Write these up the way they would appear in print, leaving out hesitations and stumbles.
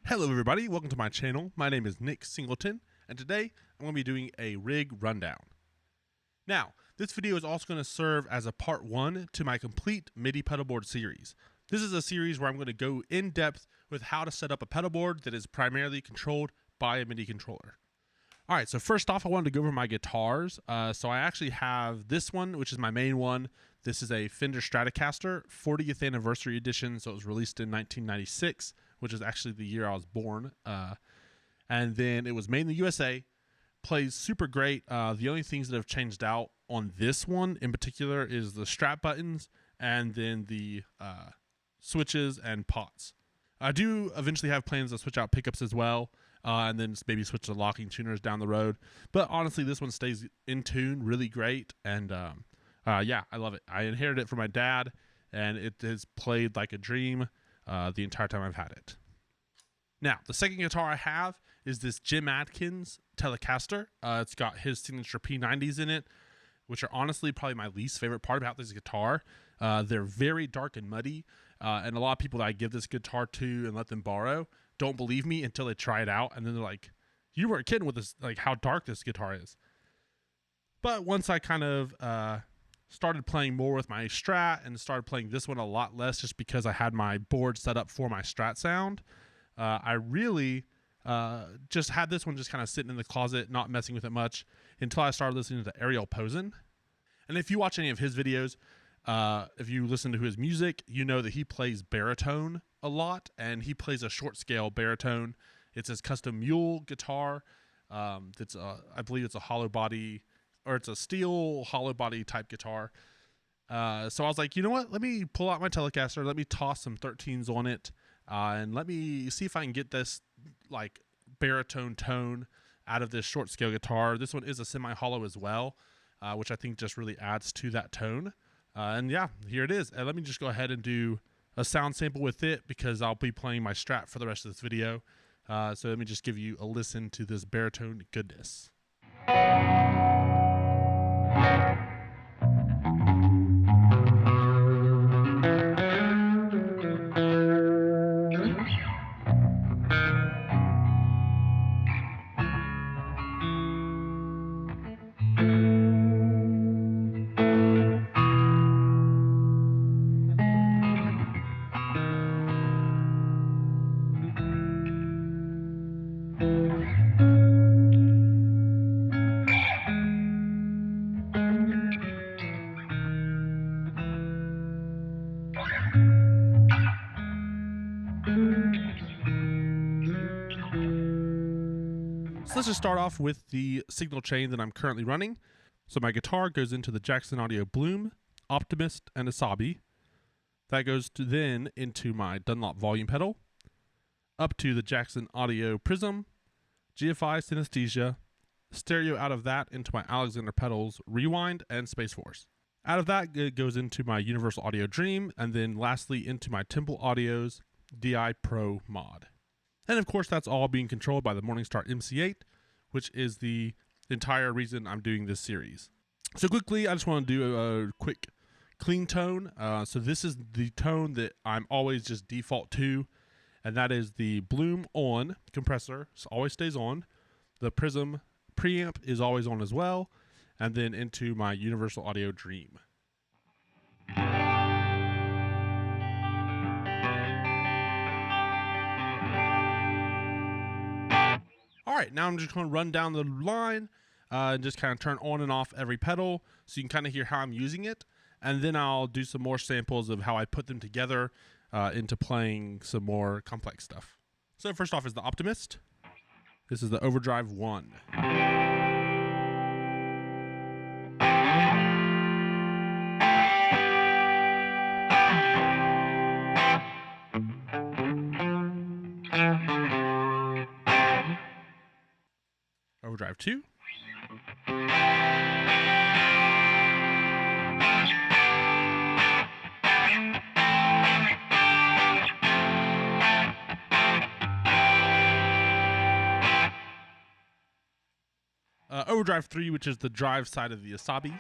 Hello everybody, welcome to my channel. My name is Nick Singleton, and today I'm going to be doing a rig rundown. Now, this video is also going to serve as a part 1 to my complete MIDI pedalboard series. This is a series where I'm going to go in depth with how to set up a pedalboard that is primarily controlled by a MIDI controller. Alright, so first off I wanted to go over my guitars. So I actually have this one, which is my main one. This is a Fender Stratocaster 40th anniversary edition, so it was released in 1996. Which is actually the year I was born. And then it was made in the USA, plays super great. The only things that have changed out on this one in particular is the strap buttons and then the switches and pots. I do eventually have plans to switch out pickups as well, and then maybe switch to locking tuners down the road. But honestly, this one stays in tune really great, and yeah, I love it. I inherited it from my dad, and it has played like a dream the entire time I've had it. Now, the second guitar I have is this Jim Adkins Telecaster. It's got his signature P90s in it, which are honestly probably my least favorite part about this guitar. They're very dark and muddy, and a lot of people that I give this guitar to and let them borrow don't believe me until they try it out, and then they're like, you weren't kidding with this, like how dark this guitar is. But once I kind of started playing more with my Strat and started playing this one a lot less just because I had my board set up for my Strat sound. I really just had this one just kind of sitting in the closet, not messing with it much until I started listening to Ariel Posen. And if you watch any of his videos, if you listen to his music, you know that he plays baritone a lot, and he plays a short scale baritone. It's his custom mule guitar. That's I believe it's a hollow body, or it's a steel hollow body type guitar. So I was like, you know what? Let me pull out my Telecaster. Let me toss some 13s on it. And let me see if I can get this like baritone tone out of this short scale guitar. This one is a semi-hollow as well, which I think just really adds to that tone. And yeah, here it is. And let me just go ahead and do a sound sample with it because I'll be playing my Strat for the rest of this video. So let me just give you a listen to this baritone goodness. So let's just start off with the signal chain that I'm currently running. So my guitar goes into the Jackson Audio Bloom, Optimist, and Asabi. That goes to then into my Dunlop volume pedal, up to the Jackson Audio Prism, GFI Synesthesia, stereo out of that into my Alexander pedals, Rewind, and Space Force. Out of that, it goes into my Universal Audio Dream, and then lastly into my Temple Audio's DI Pro Mod. And of course, that's all being controlled by the Morningstar MC8, which is the entire reason I'm doing this series. So quickly, I just want to do a quick clean tone. So this is the tone that I'm always just default to, and that is the Bloom on compressor. So always stays on. The Prism preamp is always on as well, and then into my Universal Audio Dream. All right, now I'm just going to run down the line and just kind of turn on and off every pedal so you can kind of hear how I'm using it. And then I'll do some more samples of how I put them together into playing some more complex stuff. So first off is the Optimist. This is the Overdrive 1. Overdrive 2. Overdrive 3, which is the drive side of the Asabi.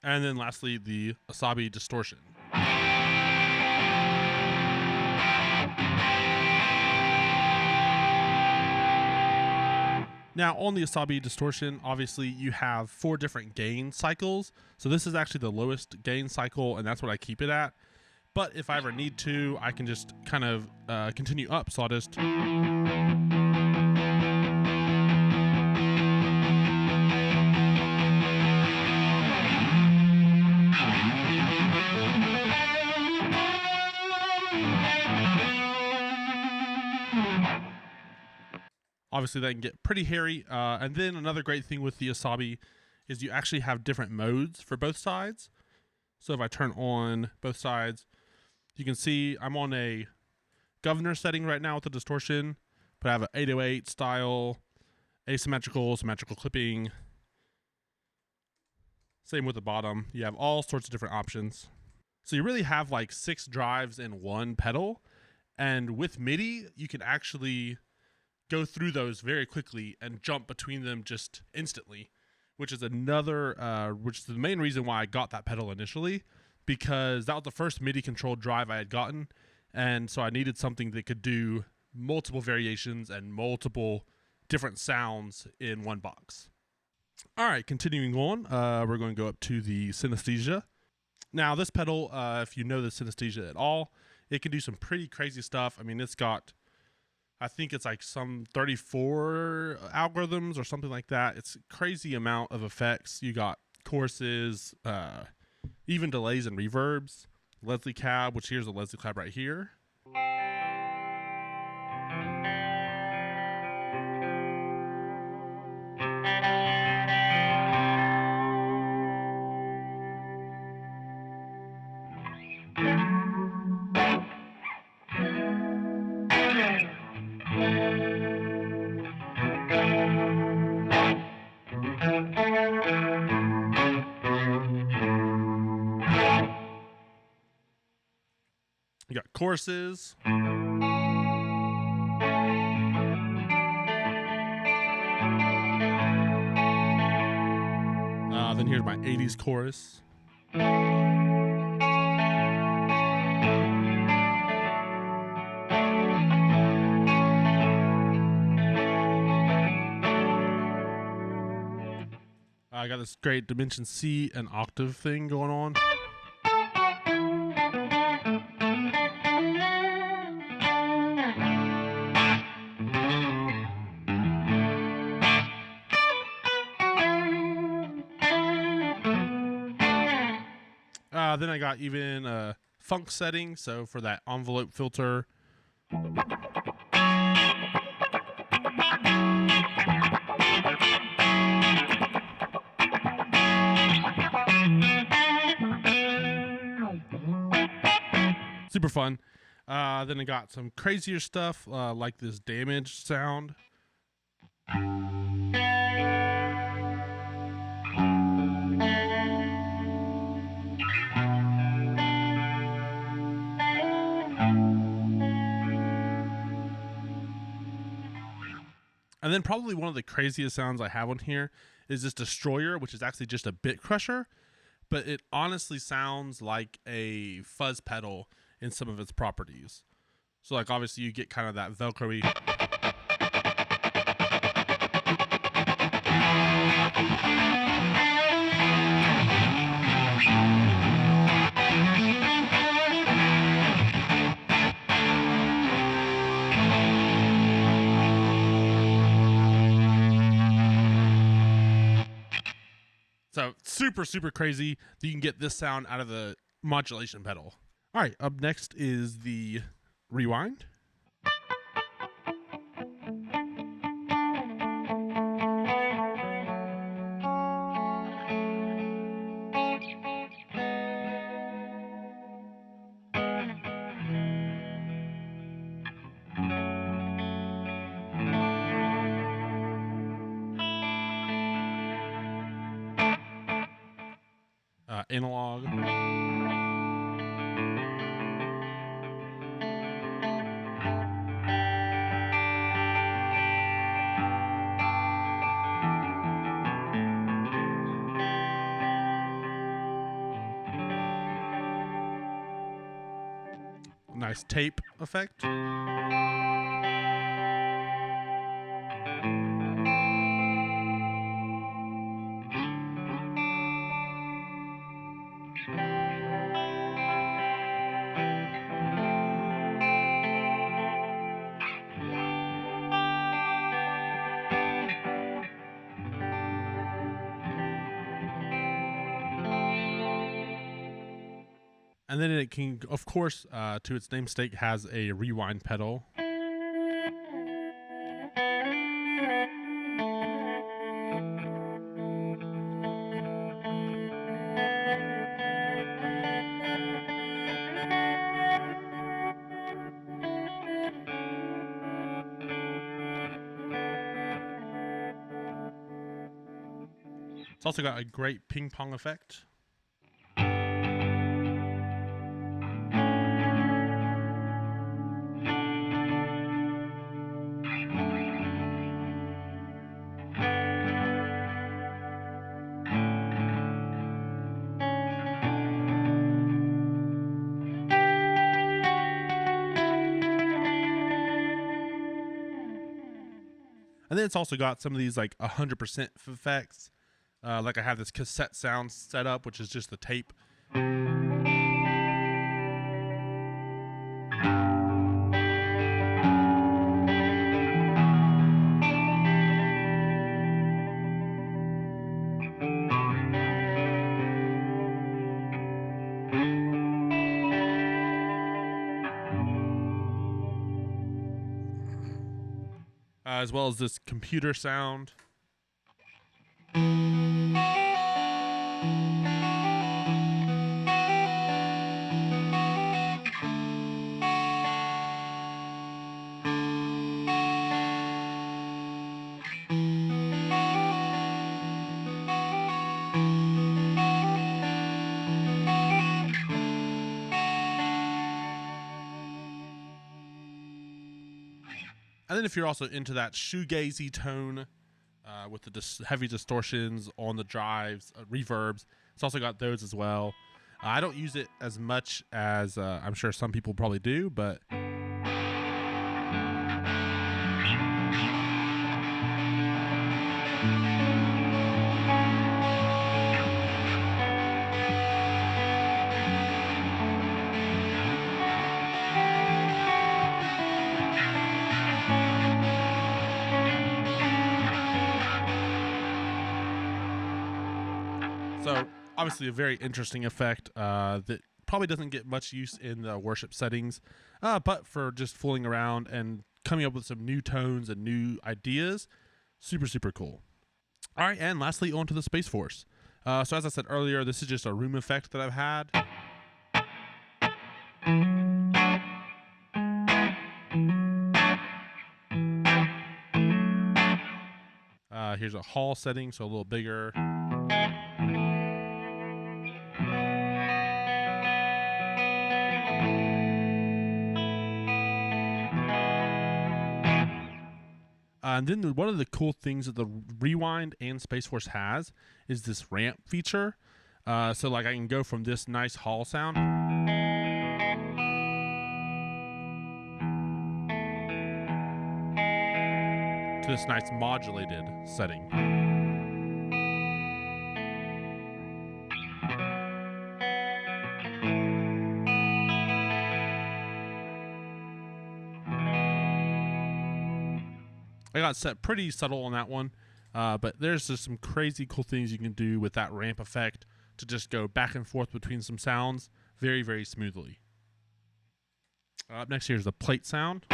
And then lastly, the Asabi distortion. Now on the Asabi distortion, obviously you have 4 different gain cycles. So this is actually the lowest gain cycle, and that's what I keep it at. But if I ever need to, I can just kind of continue up. So I'll just... Obviously that can get pretty hairy. And then another great thing with the Asabi is you actually have different modes for both sides. So if I turn on both sides, you can see I'm on a governor setting right now with the distortion, but I have an 808 style, asymmetrical, symmetrical clipping. Same with the bottom. You have all sorts of different options. So you really have like 6 drives in one pedal. And with Midi, you can actually go through those very quickly and jump between them just instantly, which is the main reason why I got that pedal initially, because that was the first MIDI controlled drive I had gotten. And so I needed something that could do multiple variations and multiple different sounds in one box. All right, continuing on, we're going to go up to the Synesthesia. Now this pedal, if you know the Synesthesia at all, it can do some pretty crazy stuff. I mean, it's got, I think it's like some 34 algorithms or something like that. It's a crazy amount of effects. You got choruses, even delays and reverbs. Leslie cab, which here's a Leslie cab right here. You got choruses. Then here's my 80s chorus. I got this great Dimension C and octave thing going on. Then I got even a funk setting, so for that envelope filter. Super fun. Then I got some crazier stuff like this damage sound. And then probably one of the craziest sounds I have on here is this Destroyer, which is actually just a bit crusher, but it honestly sounds like a fuzz pedal in some of its properties. So like obviously you get kind of that Velcro-y. So super, super crazy that you can get this sound out of the modulation pedal. All right, up next is the rewind. Analog. nice tape effect. And then it can, of course, to its namesake, has a rewind pedal. It's also got a great ping pong effect. And then it's also got some of these like 100% effects. Like I have this cassette sound set up, which is just the tape. As well as this computer sound. And then if you're also into that shoegazy tone with the heavy distortions on the drives, reverbs, it's also got those as well. I don't use it as much as I'm sure some people probably do, but so obviously a very interesting effect that probably doesn't get much use in the worship settings, but for just fooling around and coming up with some new tones and new ideas, super, super cool. All right, and lastly, on to the Space Force. So as I said earlier, this is just a room effect that I've had. Here's a hall setting, so a little bigger. And then one of the cool things that the Rewind and Space Force has is this ramp feature. So like I can go from this nice hall sound to this nice modulated setting. I got set pretty subtle on that one, but there's just some crazy cool things you can do with that ramp effect to just go back and forth between some sounds very, very smoothly. Up next, here's the plate sound.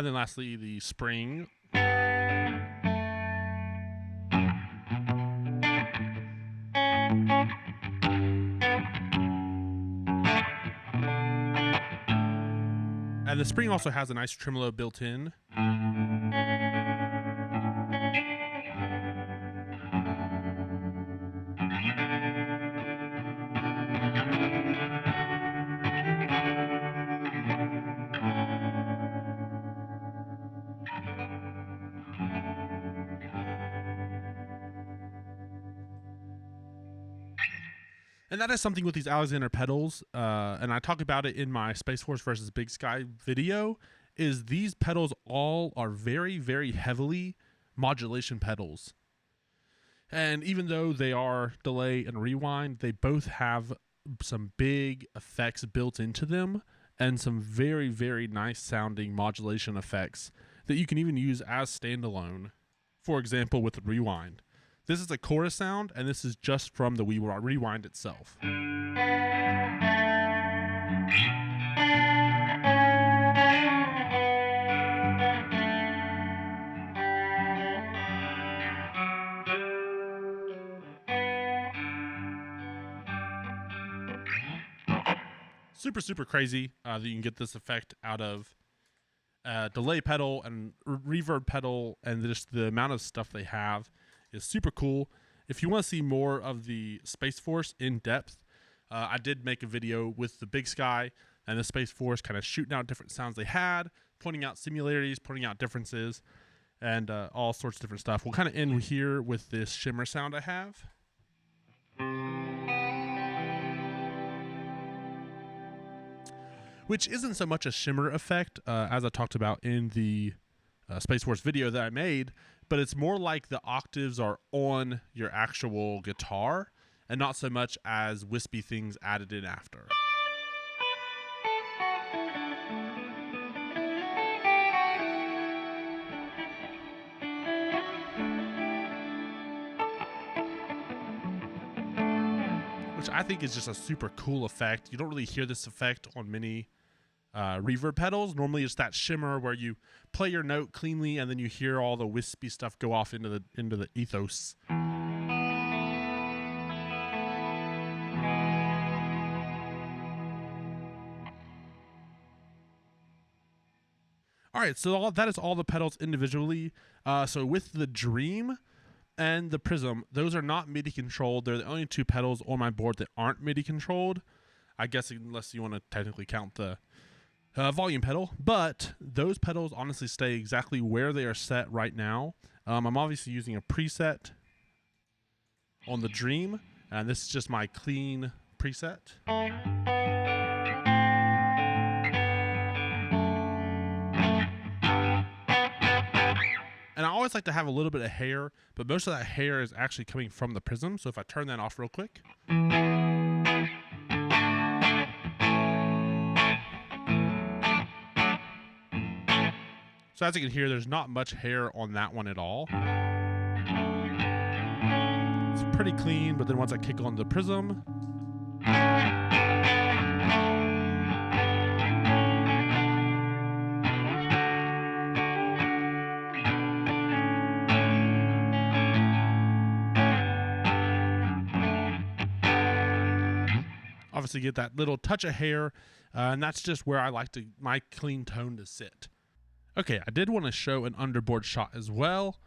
Then lastly, the spring. And the spring also has a nice tremolo built in. And that is something with these Alexander pedals, and I talk about it in my Space Force versus Big Sky video, is these pedals all are very, very heavily modulation pedals. And even though they are delay and rewind, they both have some big effects built into them and some very, very nice sounding modulation effects that you can even use as standalone. For example, with the rewind. This is a chorus sound, and this is just from the rewind itself. Super, super crazy that you can get this effect out of delay pedal and reverb pedal, and just the amount of stuff they have is super cool. If you want to see more of the Space Force in depth, I did make a video with the Big Sky and the Space Force kind of shooting out different sounds they had, pointing out similarities, pointing out differences, and all sorts of different stuff. We'll kind of end here with this shimmer sound I have. Which isn't so much a shimmer effect, as I talked about in the Space Force video that I made, but it's more like the octaves are on your actual guitar and not so much as wispy things added in after. Which I think is just a super cool effect. You don't really hear this effect on many reverb pedals. Normally it's that shimmer where you play your note cleanly and then you hear all the wispy stuff go off into the ethos. All right, so that is all the pedals individually. So with the Dream and the Prism, those are not MIDI controlled. They're the only two pedals on my board that aren't MIDI controlled. I guess unless you want to technically count the volume pedal, but those pedals honestly stay exactly where they are set right now. I'm obviously using a preset on the Dream, and this is just my clean preset. And I always like to have a little bit of hair, but most of that hair is actually coming from the Prism. So if I turn that off real quick. So as you can hear, there's not much hair on that one at all. It's pretty clean, but then once I kick on the Prism, obviously get that little touch of hair, and that's just where I like my clean tone to sit. Okay, I did want to show an underboard shot as well.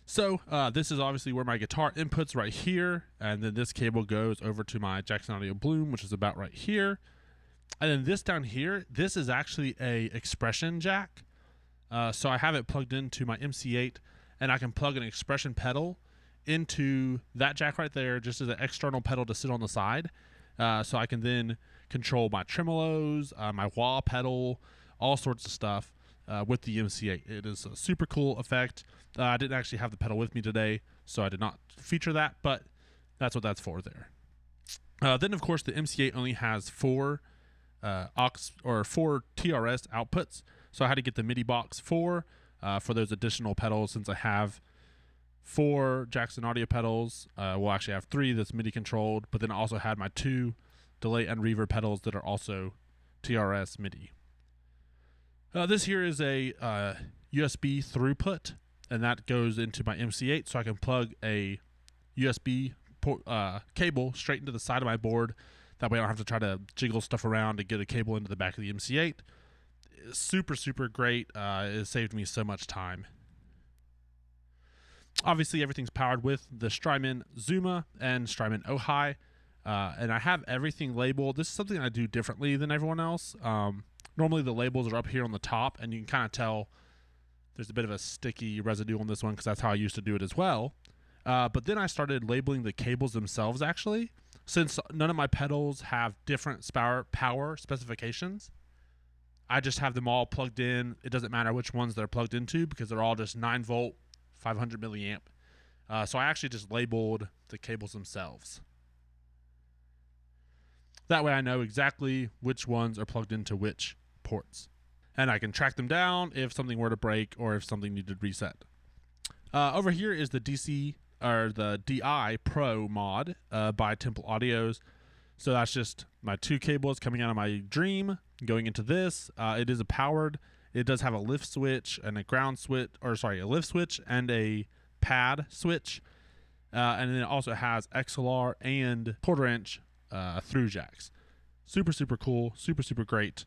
So this is obviously where my guitar inputs right here, and then this cable goes over to my Jackson Audio Bloom, which is about right here. And then this down here, this is actually a expression jack. So I have it plugged into my MC8, and I can plug an expression pedal into that jack right there, just as an external pedal to sit on the side. So I can then control my tremolos, my wah pedal, all sorts of stuff with the MC8. It is a super cool effect. I didn't actually have the pedal with me today, so I did not feature that, but that's what that's for there. Then, of course, the MC8 only has four TRS outputs, so I had to get the MIDI box 4 for those additional pedals, since I have 4 Jackson audio pedals. Well, actually I have 3 that's MIDI controlled, but then I also had my 2 delay and reverb pedals that are also TRS MIDI. This here is a USB throughput, and that goes into my MC8, so I can plug a USB cable straight into the side of my board. That way I don't have to try to jiggle stuff around to get a cable into the back of the MC8. It's super, super great. It saved me so much time. Obviously, everything's powered with the Strymon Zuma and Strymon Ojai, and I have everything labeled. This is something I do differently than everyone else. Normally, the labels are up here on the top, and you can kind of tell there's a bit of a sticky residue on this one because that's how I used to do it as well. But then I started labeling the cables themselves, actually. since none of my pedals have different power specifications, I just have them all plugged in. It doesn't matter which ones they're plugged into because they're all just 9 volt, 500 milliamp. So I actually just labeled the cables themselves. That way I know exactly which ones are plugged into which ports. And I can track them down if something were to break or if something needed reset. Over here is the DC or the DI Pro mod by Temple Audios. So that's just my 2 cables coming out of my Dream going into this. It is powered. It does have a lift switch and a ground switch, or sorry, a lift switch and a pad switch. And then it also has XLR and 1/4 inch through jacks. Super, super cool. Super, super great.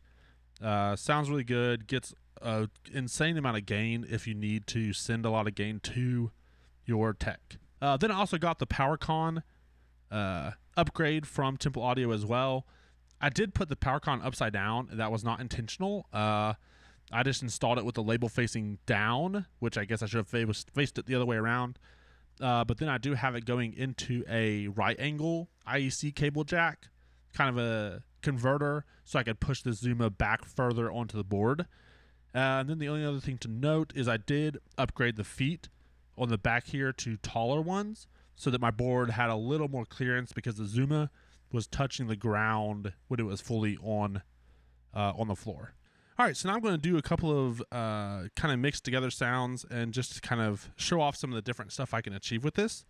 Sounds really good. Gets an insane amount of gain if you need to send a lot of gain to your tech. Then I also got the PowerCon upgrade from Temple Audio as well. I did put the PowerCon upside down. That was not intentional. I just installed it with the label facing down, which I guess I should have faced it the other way around. But then I do have it going into a right angle IEC cable jack, kind of a converter, so I could push the Zuma back further onto the board. And then the only other thing to note is I did upgrade the feet on the back here to taller ones so that my board had a little more clearance because the Zuma was touching the ground when it was fully on the floor. All right, so now I'm going to do a couple of kind of mixed together sounds and just kind of show off some of the different stuff I can achieve with this.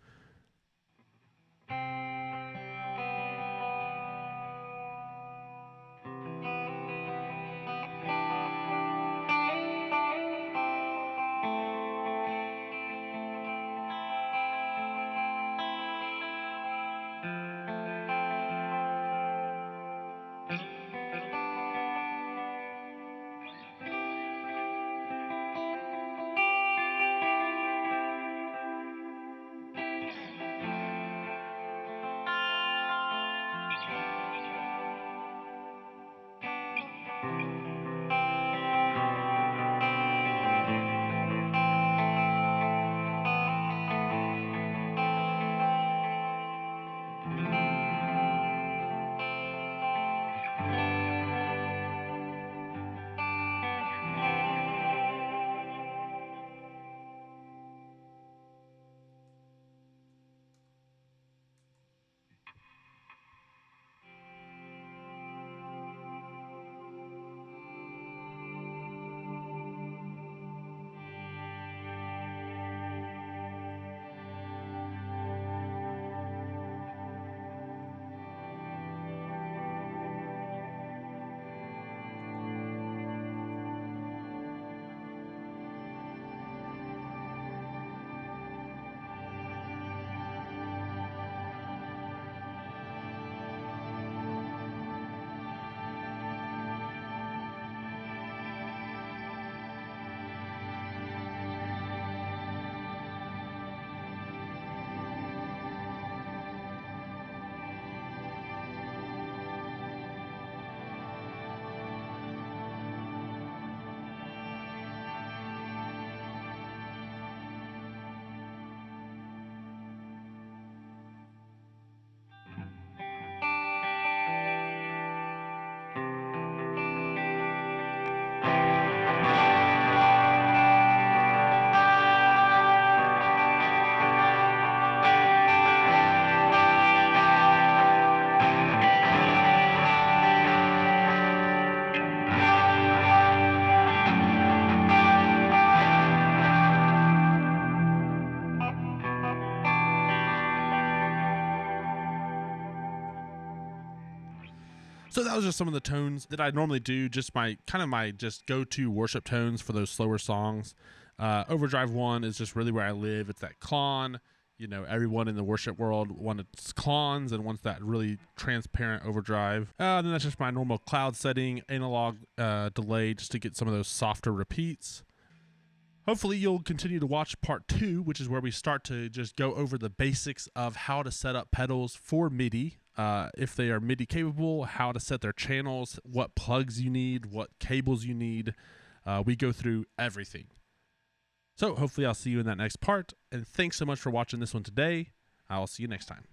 So that was just some of the tones that I normally do, just my go-to worship tones for those slower songs. Overdrive 1 is just really where I live. It's that clon. You know, everyone in the worship world wants clons and wants that really transparent overdrive. Then that's just my normal cloud setting, analog delay, just to get some of those softer repeats. Hopefully you'll continue to watch part 2, which is where we start to just go over the basics of how to set up pedals for MIDI. If they are MIDI capable, how to set their channels, what plugs you need, what cables you need. We go through everything. So hopefully I'll see you in that next part. And thanks so much for watching this one today. I'll see you next time.